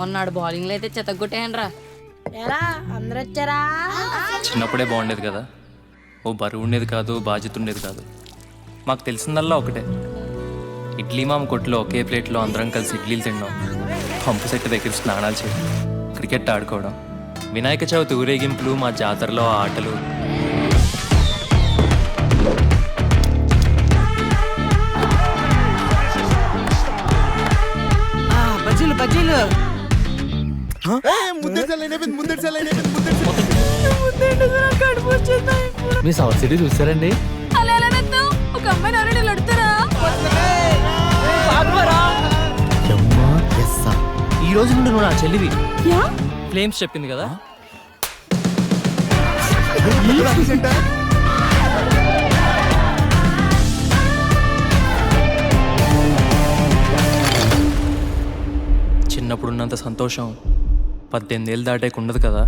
మొన్నాడు బౌలింగ్లో అయితే చెత్తగొట్టేయండి రా. ఎలా అందరూ వచ్చారా? చిన్నప్పుడే బాగుండేది కదా, ఓ బరువు ఉండేది కాదు, బాధ్యత ఉండేది కాదు. మాకు తెలిసిందల్లా ఒకటే, ఇడ్లీ మామ కొట్లో ఒకే ప్లేట్లో అందరం కలిసి ఇడ్లీలు తిన్నాం, పంపు సెట్ దగ్గర స్నానాలు చేయడం, క్రికెట్ ఆడుకోవడం, వినాయక చవితి ఊరేగింపులు, మా జాతరలో ఆటలు. బజ్జీలు బజ్జీలు మీ సౌత్ సిటీ చూసారండి? అలా ఎలా నెత్తావు? ఒక అమ్మాయిని ఎవరైనా లొడతారా? ఈ రోజు నుండి నువ్వు నా చెల్లివి. ఫ్లేమ్స్ చెప్పింది కదా. చిన్నప్పుడున్నంత సంతోషం 18 ఏళ్ళు దాటాక ఉండదు కదా.